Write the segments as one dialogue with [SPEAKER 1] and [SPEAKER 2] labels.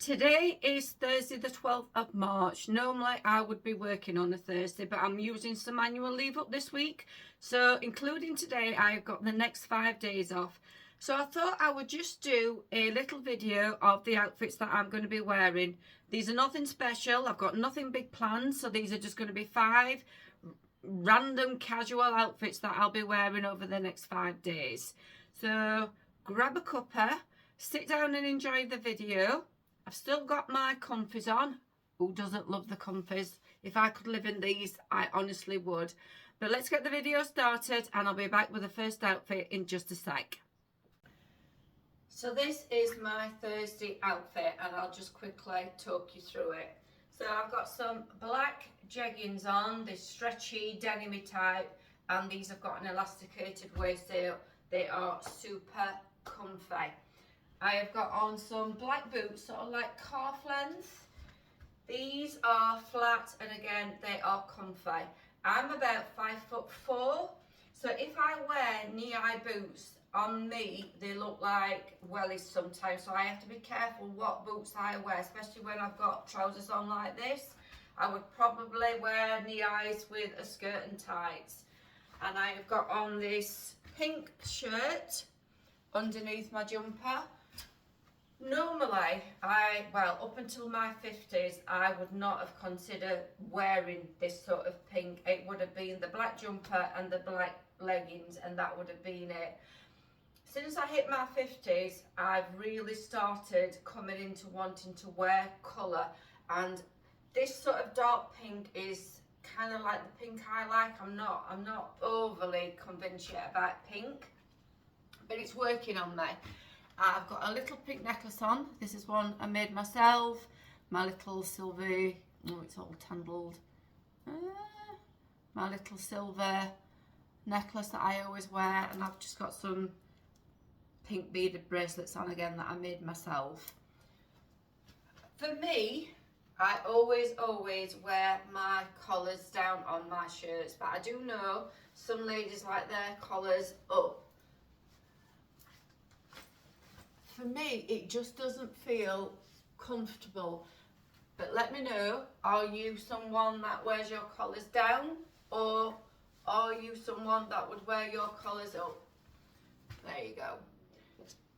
[SPEAKER 1] Today is Thursday the 12th of March. Normally I would be working on a Thursday, but I'm using some annual leave up this week. So including today, I've got the next 5 days off. So I thought I would just do a little video of the outfits that I'm going to be wearing. These are nothing special. I've got nothing big planned. So these are just going to be 5 random casual outfits that I'll be wearing over the next 5 days. So grab a cuppa, sit down and enjoy the video. I've still got my comfies on. Who doesn't love the comfies? If I could live in these, I honestly would. But let's get the video started and I'll be back with the first outfit in just a sec. So this is my Thursday outfit and I'll just quickly talk you through it. So I've got some black jeggings on, this stretchy denim type, and these have got an elasticated waist. They are super comfy. I have got on some black boots, sort of like calf length. These are flat and again, they are comfy. I'm about 5'4", so if I wear knee-high boots on me, they look like wellies sometimes, so I have to be careful what boots I wear, especially when I've got trousers on like this. I would probably wear knee-highs with a skirt and tights. And I have got on this pink shirt underneath my jumper. Normally, up until my 50s, I would not have considered wearing this sort of pink. It would have been the black jumper and the black leggings, and that would have been it. Since I hit my 50s, I've really started coming into wanting to wear colour, and this sort of dark pink is kind of like the pink I like. I'm not overly convinced yet about pink, but it's working on me. I've got a little pink necklace on. This is one I made myself. My little silver, oh, it's all tangled. My little silver necklace that I always wear, and I've just got some pink beaded bracelets on again that I made myself. For me, I always wear my collars down on my shirts, but I do know some ladies like their collars up. For me, it just doesn't feel comfortable. But let me know, are you someone that wears your collars down, or are you someone that would wear your collars up? There you go.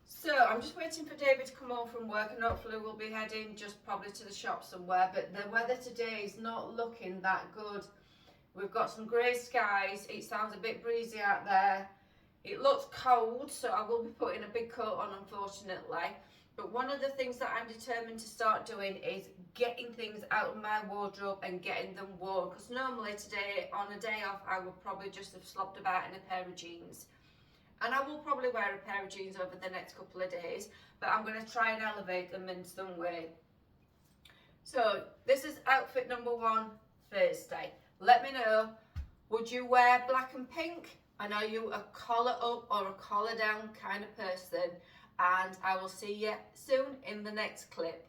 [SPEAKER 1] So I'm just waiting for David to come home from work, and hopefully we'll be heading just probably to the shop somewhere. But the weather today is not looking that good. We've got some grey skies. It sounds a bit breezy out there. It looks cold, so I will be putting a big coat on, unfortunately. But one of the things that I'm determined to start doing is getting things out of my wardrobe and getting them worn. Because normally today, on a day off, I would probably just have slopped about in a pair of jeans. And I will probably wear a pair of jeans over the next couple of days, but I'm going to try and elevate them in some way. So this is outfit number 1, Thursday. Let me know, would you wear black and pink? And are you a collar up or a collar down kind of person? And I will see you soon in the next clip.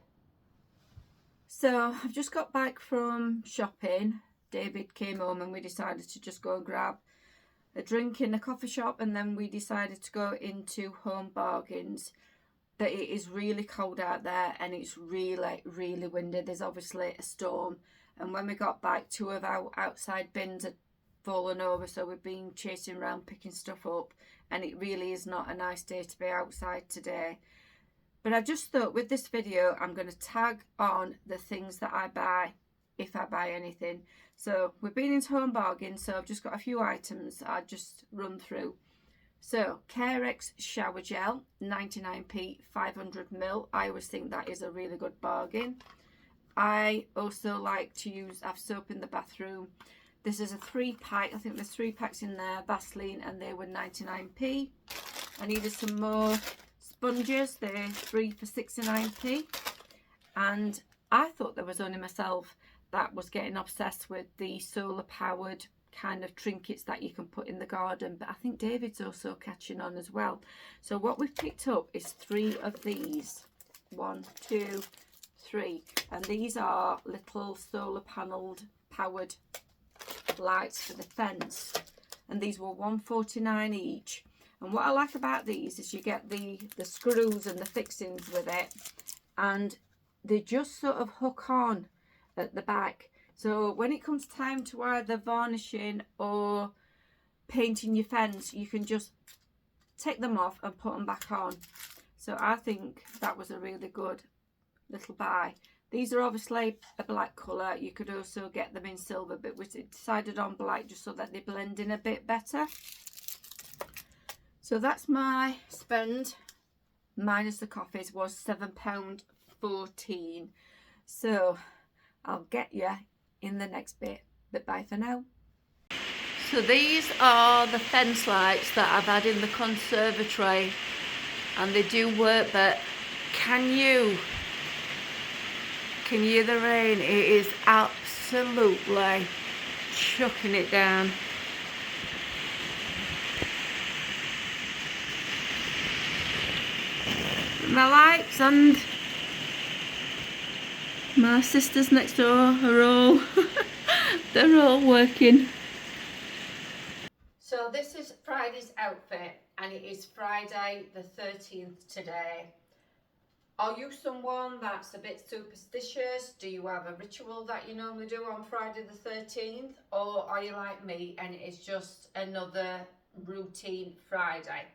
[SPEAKER 1] So I've just got back from shopping. David came home and we decided to just go and grab a drink in a coffee shop, and then we decided to go into Home Bargains. But it is really cold out there and it's really windy. There's obviously a storm, and when we got back, 2 of our outside bins had fallen over, so we've been chasing around picking stuff up, and it really is not a nice day to be outside today. But I just thought with this video I'm going to tag on the things that I buy, if I buy anything. So we've been into Home Bargains, so I've just got a few items I just run through. So Carex shower gel, 99p, 500ml. I always think that is a really good bargain. I also like to have soap in the bathroom. This is a 3-pack, I think there's 3 packs in there, Vaseline, and they were 99p. I needed some more sponges, they're 3 for 69p. And I thought there was only myself that was getting obsessed with the solar powered kind of trinkets that you can put in the garden, but I think David's also catching on as well. So what we've picked up is 3 of these. 1, 2, 3. And these are little solar panelled powered lights for the fence, and these were $1.49 each. And what I like about these is you get the screws and the fixings with it, and they just sort of hook on at the back. So when it comes time to either varnishing or painting your fence, you can just take them off and put them back on. So I think that was a really good little buy. These are obviously a black colour. You could also get them in silver, but we decided on black just so that they blend in a bit better. So that's my spend, minus the coffees, was £7.14. So I'll get you in the next bit, but bye for now. So these are the fence lights that I've had in the conservatory, and they do work, but can you hear the rain? It is absolutely chucking it down. My lights and my sisters next door are all they're all working. So this is Friday's outfit, and it is Friday the 13th today. Are you someone that's a bit superstitious? Do you have a ritual that you normally do on Friday the 13th? Or are you like me and it is just another routine Friday?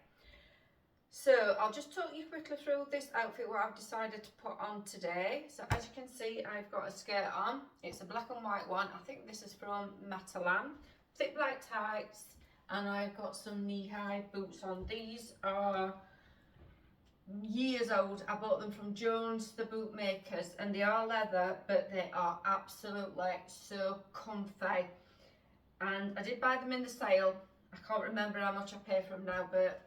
[SPEAKER 1] So I'll just talk you quickly through this outfit, what I've decided to put on today. So as you can see, I've got a skirt on. It's a black and white one. I think this is from Matalan. Thick black tights, and I've got some knee-high boots on. These are years old. I bought them from Jones, the boot makers, and they are leather, but they are absolutely so comfy. And I did buy them in the sale. I can't remember how much I paid for them now, but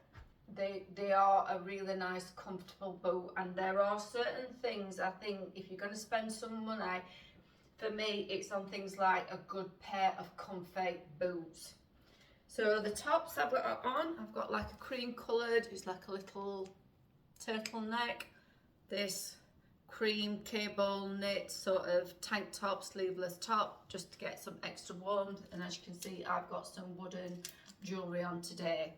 [SPEAKER 1] they are a really nice, comfortable boot. And there are certain things, I think, if you're going to spend some money, for me, it's on things like a good pair of comfy boots. So the tops I've got on, I've got like a cream coloured, it's like a little turtleneck, this cream cable knit sort of tank top, sleeveless top, just to get some extra warmth. And as you can see, I've got some wooden jewellery on today.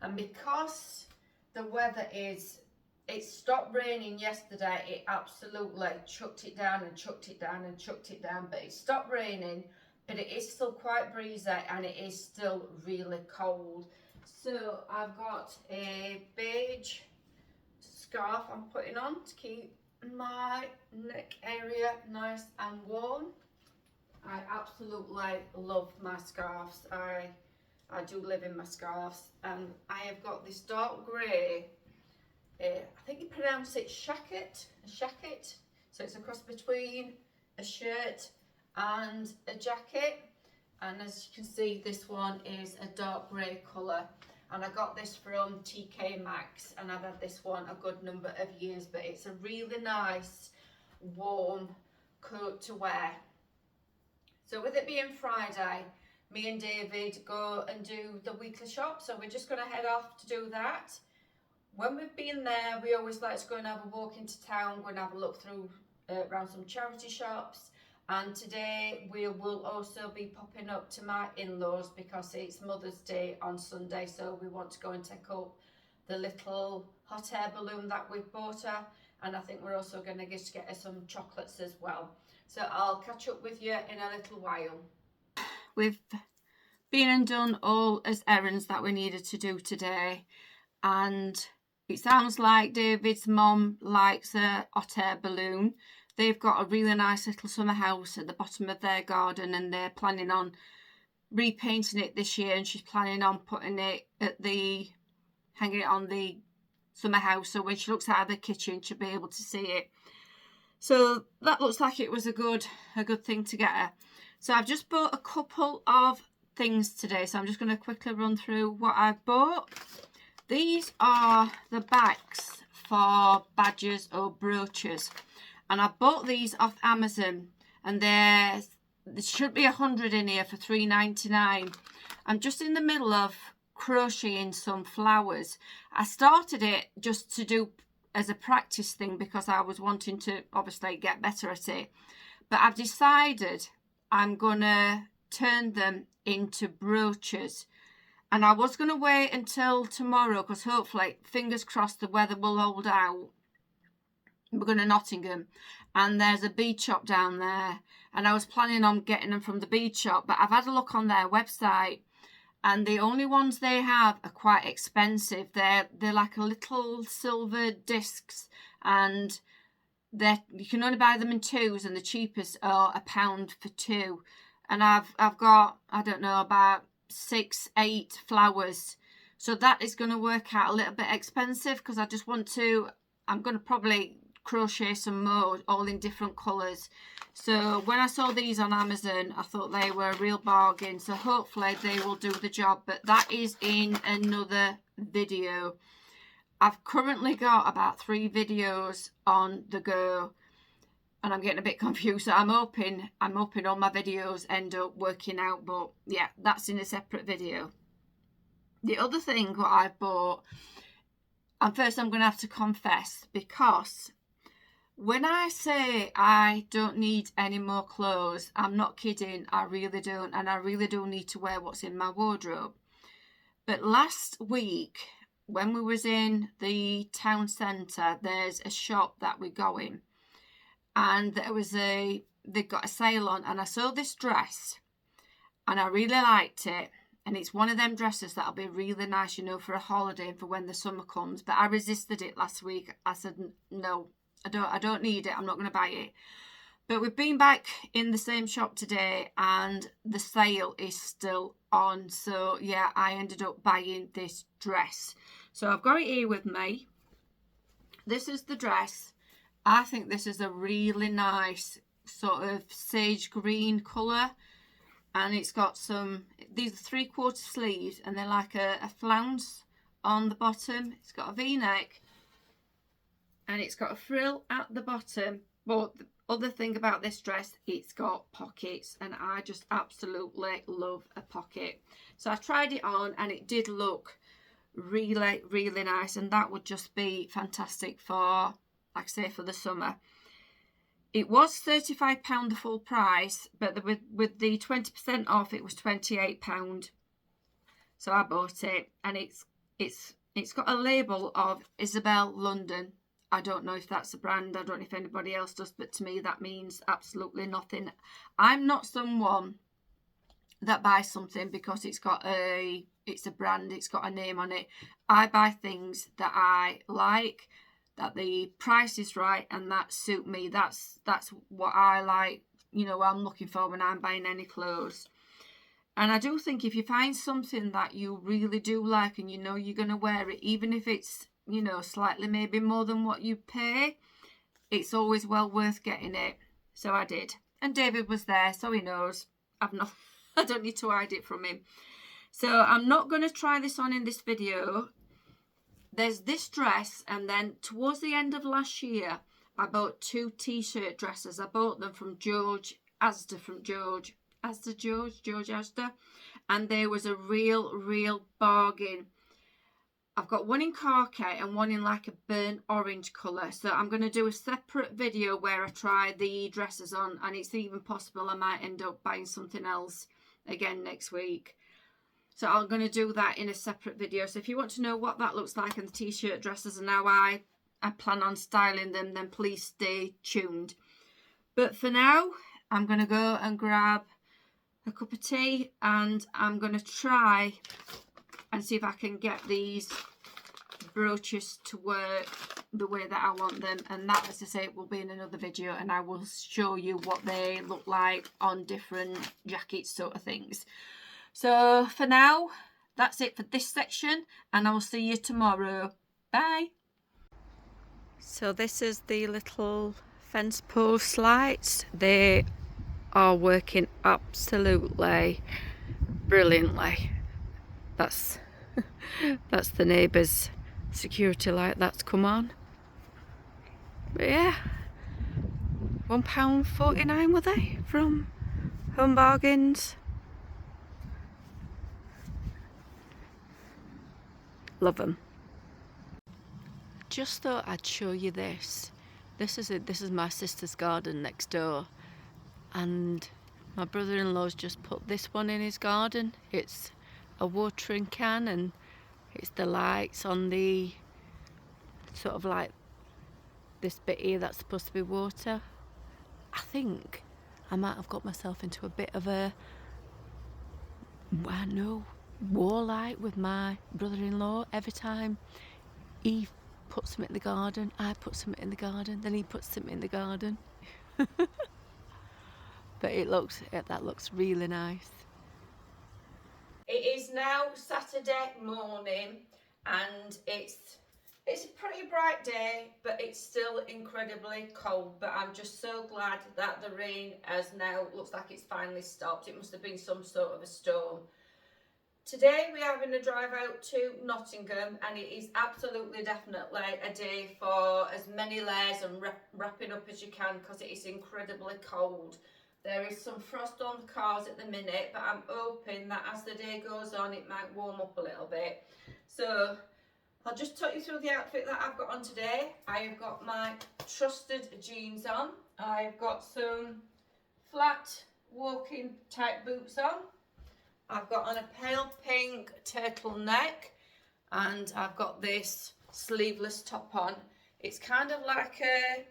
[SPEAKER 1] And because the weather is, it stopped raining yesterday, it absolutely chucked it down and chucked it down and chucked it down, but it stopped raining, but it is still quite breezy and it is still really cold. So I've got a beige scarf I'm putting on to keep my neck area nice and warm. I absolutely love my scarves. I do live in my scarves, and I have got this dark grey, I think you pronounce it shacket, so it's a cross between a shirt and a jacket. And as you can see, this one is a dark grey colour, and I got this from TK Maxx, and I've had this one a good number of years, but it's a really nice warm coat to wear. So with it being Friday, me and David go and do the weekly shop, so we're just going to head off to do that. When we've been there, we always like to go and have a walk into town, go and have a look through around some charity shops. And today we will also be popping up to my in-laws because it's Mother's Day on Sunday, so we want to go and take up the little hot air balloon that we've bought her, and I think we're also going to get her some chocolates as well. So I'll catch up with you in a little while. We've been and done all as errands that we needed to do today, and it sounds like David's mum likes a hot air balloon. They've got a really nice little summer house at the bottom of their garden, and they're planning on repainting it this year, and she's planning on putting it hanging it on the summer house, so when she looks out of the kitchen she'll be able to see it. So that looks like it was a good thing to get her. So I've just bought a couple of things today, so I'm just going to quickly run through what I've bought. These are the backs for badges or brooches, and I bought these off Amazon, and there should be 100 in here for £3.99. I'm just in the middle of crocheting some flowers. I started it just to do as a practice thing because I was wanting to obviously get better at it, but I've decided I'm gonna turn them into brooches, and I was gonna wait until tomorrow because hopefully, fingers crossed, the weather will hold out. we're going to Nottingham, and there's a bead shop down there, and I was planning on getting them from the bead shop, but I've had a look on their website, and the only ones they have are quite expensive. They're like a little silver discs, and you can only buy them in twos, and the cheapest are £1 for two. And I've got, I don't know, about 6-8 flowers, so that is going to work out a little bit expensive, because I just want to, I'm going to probably crochet some more, all in different colours. So when I saw these on Amazon, I thought they were a real bargain, so hopefully they will do the job. But that is in another video. I've currently got about 3 videos on the go, and I'm getting a bit confused, so I'm hoping all my videos end up working out. But yeah, that's in a separate video. The other thing what I've bought, and first I'm going to have to confess, because when I say I don't need any more clothes, I'm not kidding, I really don't, and I really do need to wear what's in my wardrobe. But last week, when we was in the town centre, there's a shop that we go in, and they got a sale on, and I saw this dress, and I really liked it. And it's one of them dresses that'll be really nice, you know, for a holiday and for when the summer comes. But I resisted it last week. I said, no, I don't need it. I'm not going to buy it. But we've been back in the same shop today, and the sale is still on. So yeah, I ended up buying this dress. So I've got it here with me. This is the dress. I think this is a really nice sort of sage green colour. And it's got these are 3/4 sleeves, and they're like a flounce on the bottom. It's got a V-neck, and it's got a frill at the bottom. But the other thing about this dress, it's got pockets, and I just absolutely love a pocket. So I tried it on, and it did look really, really nice, and that would just be fantastic for, like I say, for the summer. It was £35 the full price, but with the 20% off, it was £28. So I bought it, and it's got a label of Isabel London. I don't know if that's a brand. I don't know if anybody else does, but to me that means absolutely nothing. I'm not someone that buys something because it's a brand, it's got a name on it. I buy things that I like, that the price is right, and that suit me. That's what I like, you know, what I'm looking for when I'm buying any clothes. And I do think if you find something that you really do like, and you know you're going to wear it, even if it's, you know, slightly maybe more than what you pay, it's always well worth getting it. So I did, and David was there, so he knows. I don't need to hide it from him. So I'm not going to try this on in this video. There's this dress, and then towards the end of last year, I bought 2 t-shirt dresses. I bought them from George Asda, and there was a real bargain. I've got one in khaki and one in like a burnt orange colour. So I'm going to do a separate video where I try the dresses on, and it's even possible I might end up buying something else again next week. So I'm going to do that in a separate video. So if you want to know what that looks like, and the t-shirt dresses and how I plan on styling them, then please stay tuned. But for now, I'm going to go and grab a cup of tea, and I'm going to try and see if I can get these brooches to work the way that I want them. And that, as I say, will be in another video, and I will show you what they look like on different jackets sort of things. So for now, that's it for this section, and I will see you tomorrow. Bye. So this is the little fence post lights. They are working absolutely brilliantly. That's the neighbour's security light that's come on. But yeah, £1.49 were they from Home Bargains. Love them. Just thought I'd show you this. This is my sister's garden next door, and my brother-in-law's just put this one in his garden. It's a watering can, and it's the lights on the sort of like this bit here that's supposed to be water. I think I might have got myself into a bit of a, I know, warlike with my brother-in-law. Every time he puts something in the garden, I put something in the garden, then he puts something in the garden. But that looks really nice. It is now Saturday morning and it's a pretty bright day, but it's still incredibly cold. But I'm just so glad that the rain has now, looks like it's finally stopped. It must have been some sort of a storm. Today we're having a drive out to Nottingham, and it is absolutely definitely a day for as many layers and wrapping up as you can, because it is incredibly cold. There is some frost on the cars at the minute, but I'm hoping that as the day goes on it might warm up a little bit. So I'll just talk you through the outfit that I've got on today. I have got my trusted jeans on. I've got some flat walking type boots on. I've got on a pale pink turtleneck, and I've got this sleeveless top on. It's kind of like a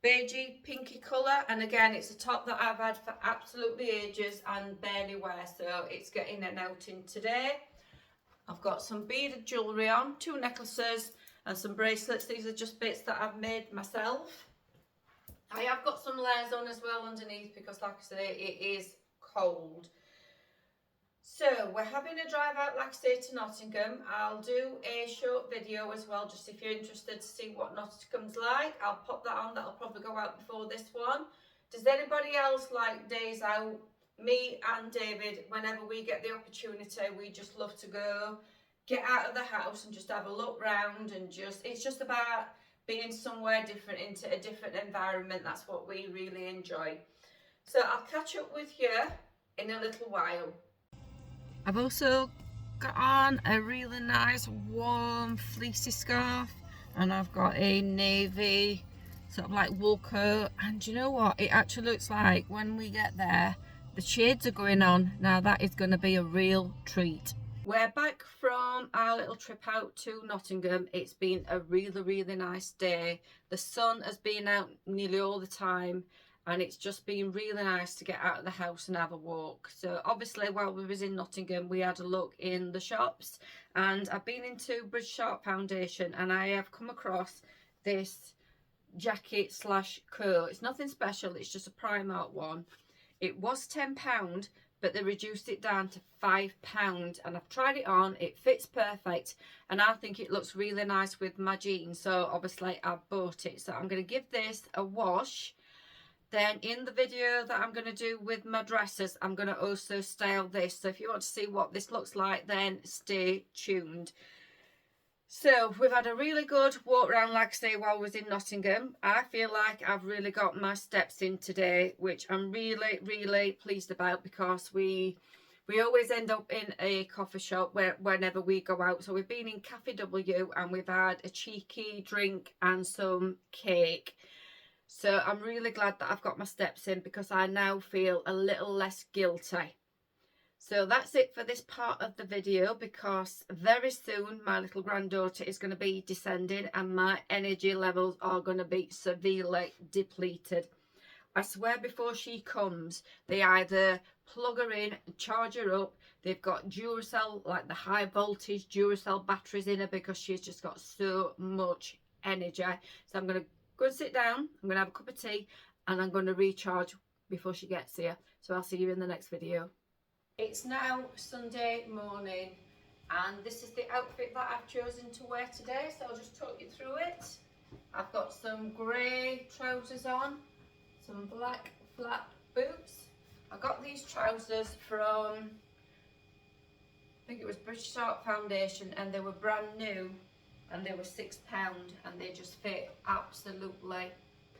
[SPEAKER 1] beigey pinky colour, and again it's a top that I've had for absolutely ages and barely wear, so it's getting an outing today. I've got some beaded jewellery on, 2 necklaces and some bracelets. These are just bits that I've made myself. I have got some layers on as well underneath because, like I say, it is cold. So we're having a drive out, like I say, to Nottingham. I'll do a short video as well, just if you're interested to see what Nottingham's like. I'll pop that on. That'll probably go out before this one. Does anybody else like days out? Me and David, whenever we get the opportunity, we just love to go, get out of the house and just have a look round, and it's just about being somewhere different, into a different environment. That's what we really enjoy. So I'll catch up with you in a little while. I've also got on a really nice warm fleecy scarf, and I've got a navy sort of like wool coat, and you know what, it actually looks like when we get there the shades are going on. Now that is going to be a real treat. We're back from our little trip out to Nottingham. It's been a really nice day. The sun has been out nearly all the time, and it's just been really nice to get out of the house and have a walk. So obviously while we was in Nottingham we had a look in the shops, and I've been into Bridge Sharp Foundation and I have come across this jacket slash coat. It's nothing special, it's just a Primark one. It was £10, but they reduced it down to £5, and I've tried it on. It fits perfect, and I think it looks really nice with my jeans, so obviously I've bought it. So I'm going to give this a wash. Then in the video that I'm going to do with my dresses, I'm going to also style this. So if you want to see what this looks like, then stay tuned. So we've had a really good walk around, like I say, while I was in Nottingham. I feel like I've really got my steps in today, which I'm really pleased about, because we always end up in a coffee shop whenever we go out. So we've been in Cafe W and we've had a cheeky drink and some cake. So I'm really glad that I've got my steps in, because I now feel a little less guilty. So that's it for this part of the video, because very soon my little granddaughter is going to be descending and my energy levels are going to be severely depleted. I swear before she comes, they either plug her in, charge her up. They've got Duracell, like the high voltage Duracell batteries in her, because she's just got so much energy. So I'm going to go and sit down, I'm going to have a cup of tea, and I'm going to recharge before she gets here. So I'll see you in the next video. It's now Sunday morning, and this is the outfit that I've chosen to wear today, so I'll just talk you through it. I've got some grey trousers on, some black flat boots. I got these trousers from, I think it was British Art Foundation, and they were brand new, and they were £6, and they just fit absolutely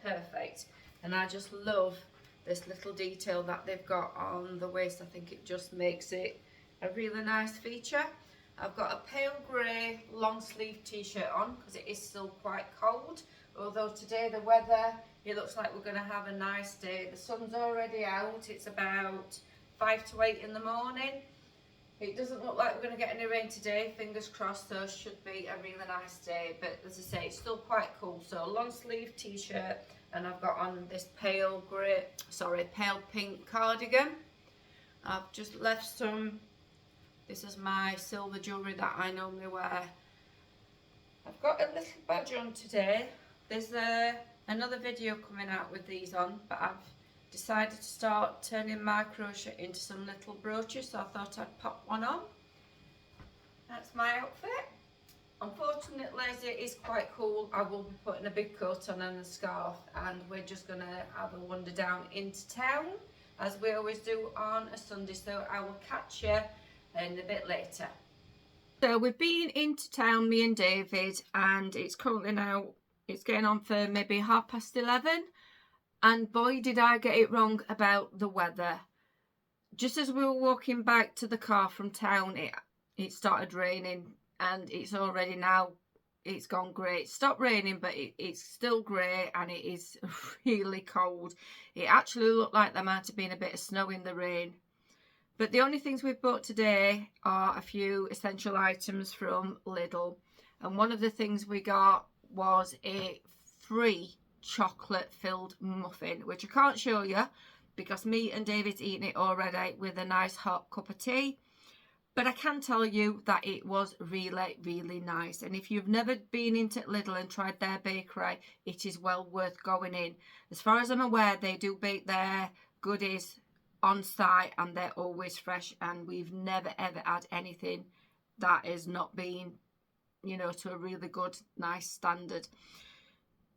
[SPEAKER 1] perfect. And I just love this little detail that they've got on the waist. I think it just makes it a really nice feature. I've got a pale grey long sleeve t-shirt on because it is still quite cold, although today the weather, it looks like we're going to have a nice day. The sun's already out. It's about 5 to 8 in the morning. It doesn't look like we're going to get any rain today, fingers crossed, so should be a really nice day. But as I say, it's still quite cool. So long sleeve t-shirt, and I've got on this pale pink cardigan. I've just left some, this is my silver jewellery that I normally wear. I've got a little badge on today. There's another video coming out with these on, but I've decided to start turning my crochet into some little brooches, so I thought I'd pop one on. That's my outfit. Unfortunately, as it is quite cool, I will be putting a big coat on and a scarf, and we're just going to have a wander down into town, as we always do on a Sunday, so I will catch you in a bit later. So we've been into town, me and David, and it's currently now, it's getting on for maybe 11:30. And boy, did I get it wrong about the weather. Just as we were walking back to the car from town, it started raining, and it's already now, it's gone grey. It stopped raining, but it's still grey, and it is really cold. It actually looked like there might have been a bit of snow in the rain. But the only things we've bought today are a few essential items from Lidl. And one of the things we got was a free chocolate filled muffin, which I can't show you because me and David's eaten it already with a nice hot cup of tea, but I can tell you that it was really nice. And if you've never been into Lidl and tried their bakery, it is well worth going in. As far as I'm aware, they do bake their goodies on site, and they're always fresh, and we've never ever had anything that has not been, you know, to a really good, nice standard.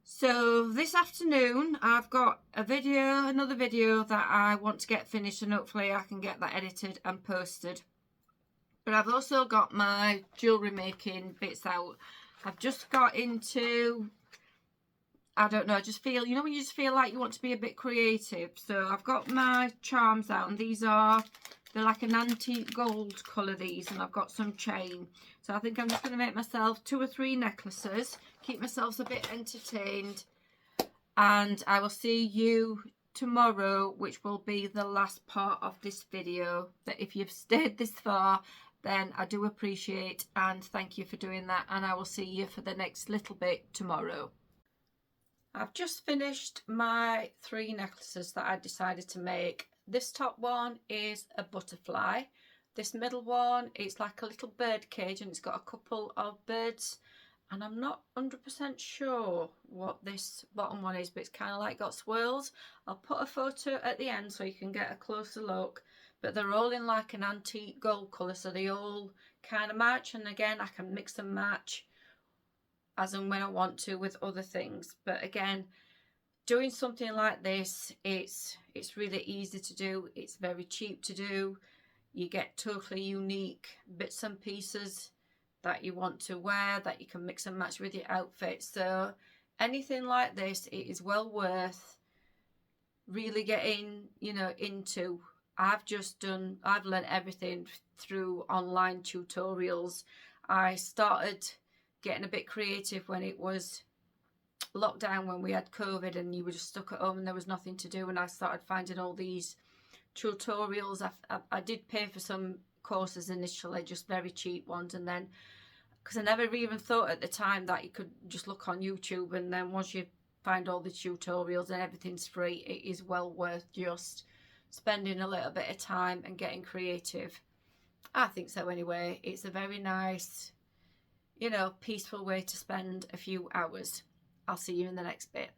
[SPEAKER 1] So this afternoon I've got another video that I want to get finished, and hopefully I can get that edited and posted. But I've also got my jewellery making bits out. I've just got into, I don't know, I just feel, you know when you just feel like you want to be a bit creative. So I've got my charms out, and they're like an antique gold colour, these, and I've got some chain. So I think I'm just going to make myself 2 or 3 necklaces, keep myself a bit entertained, and I will see you tomorrow, which will be the last part of this video. But if you've stayed this far, then I do appreciate and thank you for doing that, and I will see you for the next little bit tomorrow. I've just finished my 3 necklaces that I decided to make. This top one is a butterfly. This middle one, it's like a little bird cage, and it's got a couple of birds. And I'm not 100% sure what this bottom one is, but it's kind of like got swirls. I'll put a photo at the end so you can get a closer look. But they're all in like an antique gold colour, so they all kind of match. And again, I can mix and match as and when I want to with other things. But again, doing something like this, it's really easy to do. It's very cheap to do. You get totally unique bits and pieces that you want to wear, that you can mix and match with your outfit. So anything like this, it is well worth really getting, you know, into. I've learned everything through online tutorials. I started getting a bit creative when it was lockdown, when we had COVID and you were just stuck at home and there was nothing to do, and I started finding all these tutorials. I did pay for some courses initially, just very cheap ones, and then because I never even thought at the time that you could just look on YouTube, and then once you find all the tutorials and everything's free, it is well worth just spending a little bit of time and getting creative. I think so anyway. It's a very nice, you know, peaceful way to spend a few hours. I'll see you in the next bit.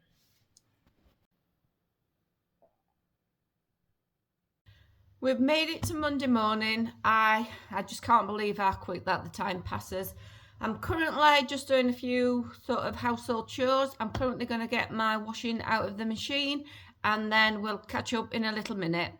[SPEAKER 1] We've made it to Monday morning. I just can't believe how quick that the time passes. I'm currently just doing a few sort of household chores. I'm currently going to get my washing out of the machine, and then we'll catch up in a little minute.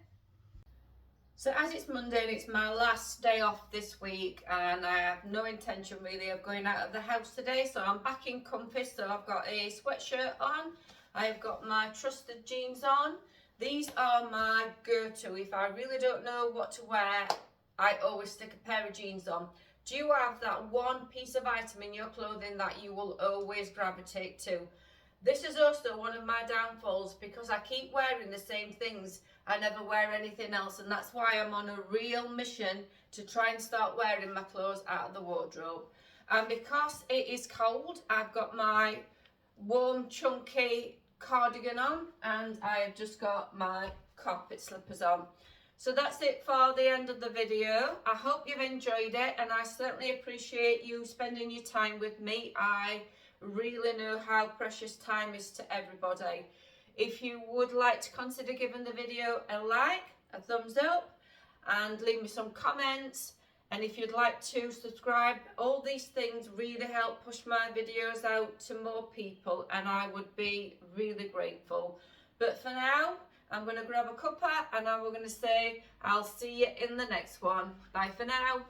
[SPEAKER 1] So as it's Monday and it's my last day off this week, and I have no intention really of going out of the house today, so I'm back in comfy. So I've got a sweatshirt on, I've got my trusted jeans on. These are my go-to. If I really don't know what to wear, I always stick a pair of jeans on. Do you have that one piece of item in your clothing that you will always gravitate to? This is also one of my downfalls because I keep wearing the same things. I never wear anything else, and that's why I'm on a real mission to try and start wearing my clothes out of the wardrobe. And because it is cold, I've got my warm chunky cardigan on, and I have just got my carpet slippers on. So that's it for the end of the video. I hope you've enjoyed it, and I certainly appreciate you spending your time with me. I really know how precious time is to everybody. If you would like to consider giving the video a like, a thumbs up, and leave me some comments, and if you'd like to subscribe, all these things really help push my videos out to more people, and I would be really grateful. But for now, I'm going to grab a cuppa and I'm going to say I'll see you in the next one. Bye for now.